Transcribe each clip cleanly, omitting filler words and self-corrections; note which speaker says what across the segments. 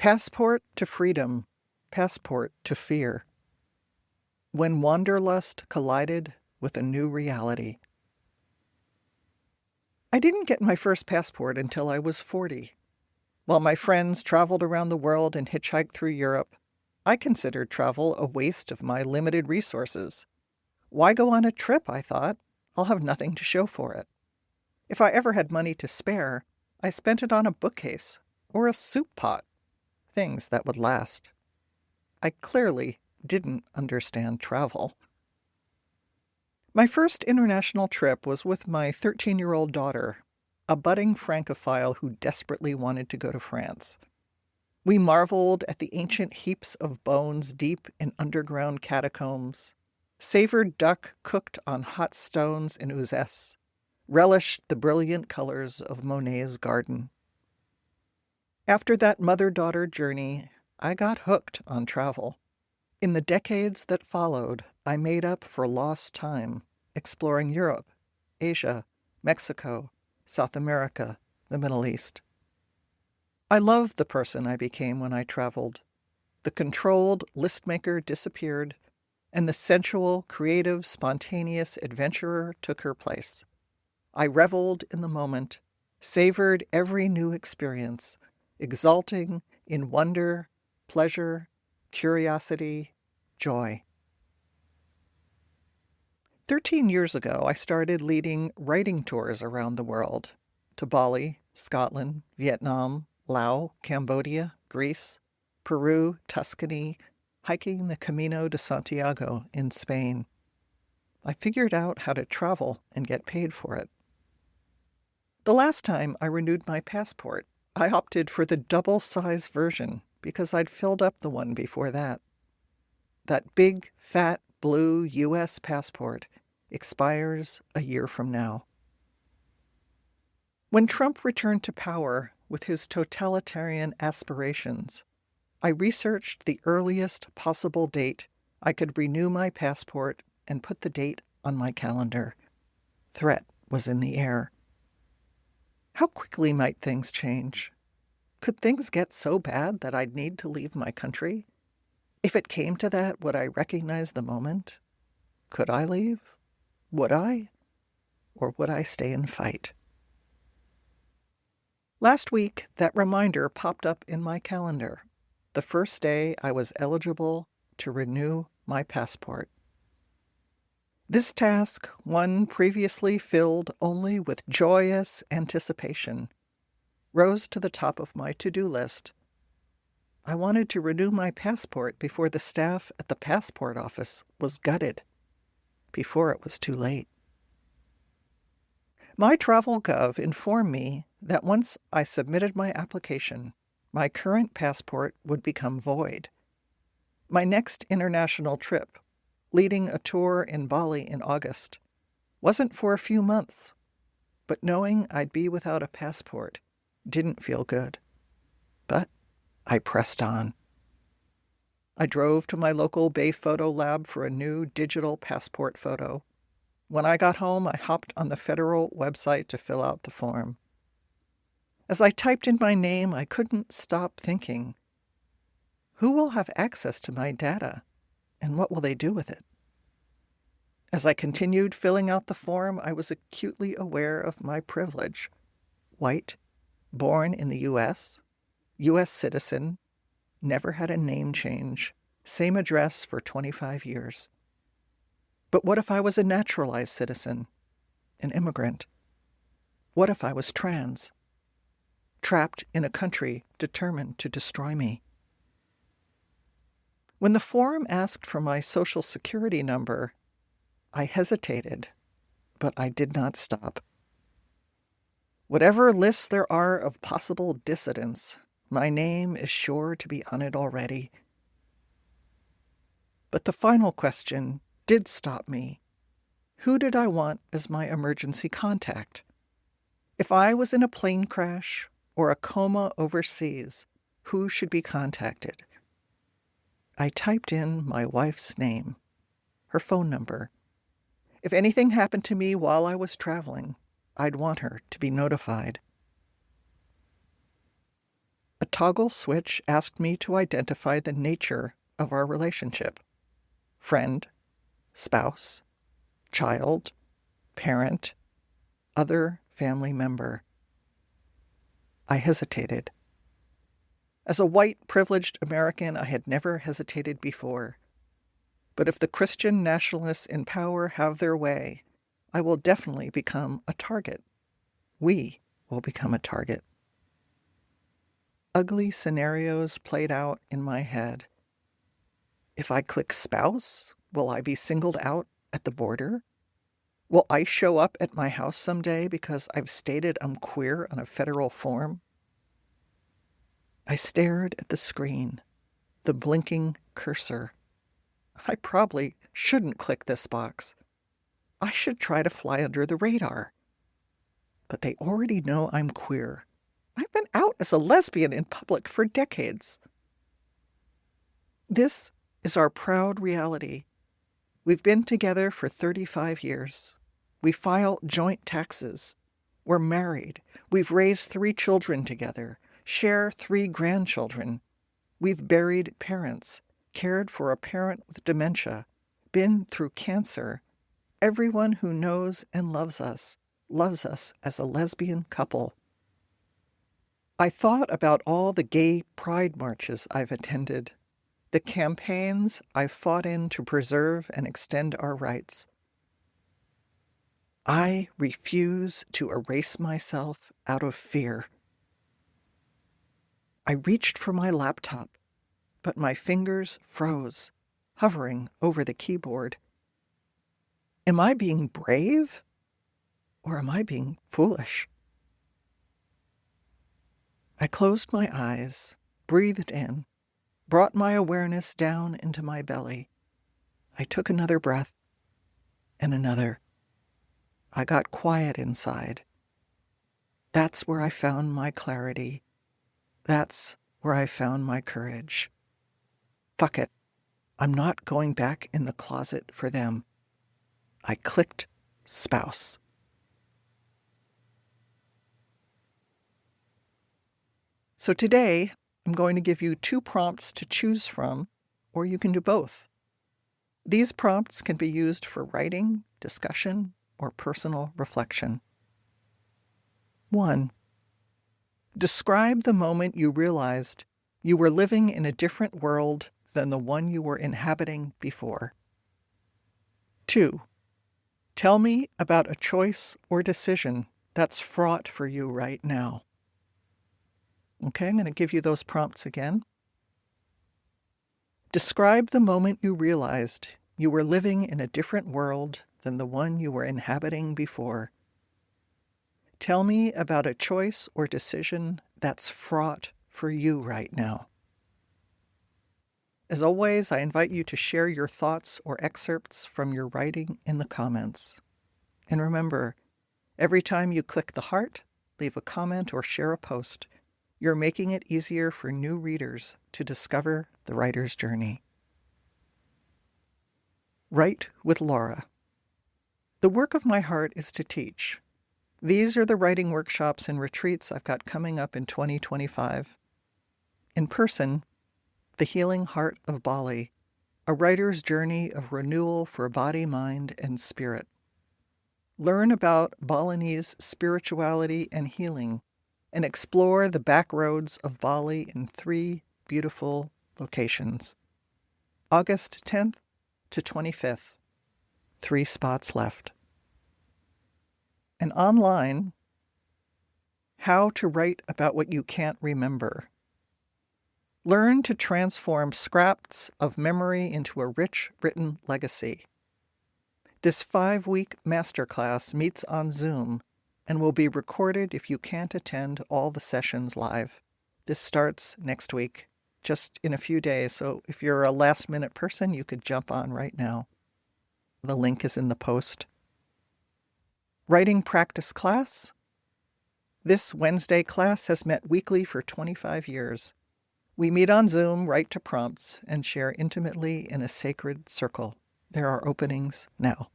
Speaker 1: Passport to freedom, passport to fear. When wanderlust collided with a new reality. I didn't get my first passport until I was 40. While my friends traveled around the world and hitchhiked through Europe, I considered travel a waste of my limited resources. Why go on a trip, I thought? I'll have nothing to show for it. If I ever had money to spare, I spent it on a bookcase or a soup pot, things that would last. I clearly didn't understand travel. My first international trip was with my 13-year-old daughter, a budding Francophile who desperately wanted to go to France. We marveled at the ancient heaps of bones deep in underground catacombs, savored duck cooked on hot stones in Uzès, relished the brilliant colors of Monet's garden. After that mother-daughter journey, I got hooked on travel. In the decades that followed, I made up for lost time, exploring Europe, Asia, Mexico, South America, the Middle East. I loved the person I became when I traveled. The controlled list-maker disappeared, and the sensual, creative, spontaneous adventurer took her place. I reveled in the moment, savored every new experience, exulting in wonder, pleasure, curiosity, joy. 13 years ago, I started leading writing tours around the world, to Bali, Scotland, Vietnam, Laos, Cambodia, Greece, Peru, Tuscany, hiking the Camino de Santiago in Spain. I figured out how to travel and get paid for it. The last time I renewed my passport, I opted for the double-size version because I'd filled up the one before that. That big, fat, blue U.S. passport expires a year from now. When Trump returned to power with his totalitarian aspirations, I researched the earliest possible date I could renew my passport and put the date on my calendar. Threat was in the air. How quickly might things change? Could things get so bad that I'd need to leave my country? If it came to that, would I recognize the moment? Could I leave? Would I? Or would I stay and fight? Last week, that reminder popped up in my calendar, the first day I was eligible to renew my passport. This task, one previously filled only with joyous anticipation, rose to the top of my to-do list. I wanted to renew my passport before the staff at the passport office was gutted, before it was too late. My TravelGov informed me that once I submitted my application, my current passport would become void. My next international trip, leading a tour in Bali in August, wasn't for a few months, but knowing I'd be without a passport didn't feel good. But I pressed on. I drove to my local Bay Photo Lab for a new digital passport photo. When I got home, I hopped on the federal website to fill out the form. As I typed in my name, I couldn't stop thinking, who will have access to my data, and what will they do with it? As I continued filling out the form, I was acutely aware of my privilege. White, born in the U.S., U.S. citizen, never had a name change, same address for 25 years. But what if I was a naturalized citizen, an immigrant? What if I was trans, trapped in a country determined to destroy me? When the form asked for my Social Security number, I hesitated, but I did not stop. Whatever lists there are of possible dissidents, my name is sure to be on it already. But the final question did stop me. Who did I want as my emergency contact? If I was in a plane crash or a coma overseas, who should be contacted? I typed in my wife's name, her phone number. If anything happened to me while I was traveling, I'd want her to be notified. A toggle switch asked me to identify the nature of our relationship: friend, spouse, child, parent, other family member. I hesitated. As a white, privileged American, I had never hesitated before. But if the Christian nationalists in power have their way, I will definitely become a target. We will become a target. Ugly scenarios played out in my head. If I click spouse, will I be singled out at the border? Will ICE show up at my house someday because I've stated I'm queer on a federal form? I stared at the screen, the blinking cursor. I probably shouldn't click this box. I should try to fly under the radar. But they already know I'm queer. I've been out as a lesbian in public for decades. This is our proud reality. We've been together for 35 years. We file joint taxes. We're married. We've raised 3 children together, share 3 grandchildren. We've buried parents, cared for a parent with dementia, been through cancer. Everyone who knows and loves us as a lesbian couple. I thought about all the gay pride marches I've attended, the campaigns I've fought in to preserve and extend our rights. I refuse to erase myself out of fear. I reached for my laptop, but my fingers froze, hovering over the keyboard. Am I being brave, or am I being foolish? I closed my eyes, breathed in, brought my awareness down into my belly. I took another breath, and another. I got quiet inside. That's where I found my clarity. That's where I found my courage. Fuck it. I'm not going back in the closet for them. I clicked spouse. So today, I'm going to give you 2 prompts to choose from, or you can do both. These prompts can be used for writing, discussion, or personal reflection. 1. Describe the moment you realized you were living in a different world than the one you were inhabiting before. 2. Tell me about a choice or decision that's fraught for you right now. Okay, I'm going to give you those prompts again. Describe the moment you realized you were living in a different world than the one you were inhabiting before. Tell me about a choice or decision that's fraught for you right now. As always, I invite you to share your thoughts or excerpts from your writing in the comments. And remember, every time you click the heart, leave a comment, or share a post, you're making it easier for new readers to discover the writer's journey. Write with Laura. The work of my heart is to teach. These are the writing workshops and retreats I've got coming up in 2025. In person, The Healing Heart of Bali, a writer's journey of renewal for body, mind, and spirit. Learn about Balinese spirituality and healing, and explore the back roads of Bali in 3 beautiful locations. August 10th to 25th. 3 spots left. And online, How to Write About What You Can't Remember. Learn to transform scraps of memory into a rich written legacy. This 5-week masterclass meets on Zoom and will be recorded if you can't attend all the sessions live. This starts next week, just in a few days, so if you're a last-minute person, you could jump on right now. The link is in the post. Writing practice class. This Wednesday class has met weekly for 25 years. We meet on Zoom, write to prompts, and share intimately in a sacred circle. There are openings now.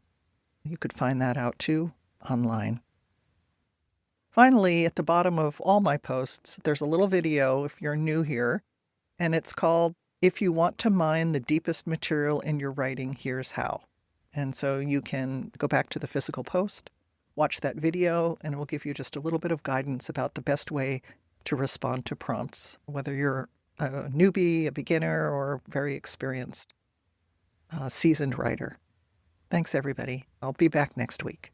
Speaker 1: You could find that out too online. Finally, at the bottom of all my posts, there's a little video if you're new here, and it's called "If You Want to Mine the Deepest Material in Your Writing, Here's How." And so you can go back to the physical post, watch that video, and it will give you just a little bit of guidance about the best way to respond to prompts, whether you're a newbie, a beginner, or very experienced, seasoned writer. Thanks, everybody. I'll be back next week.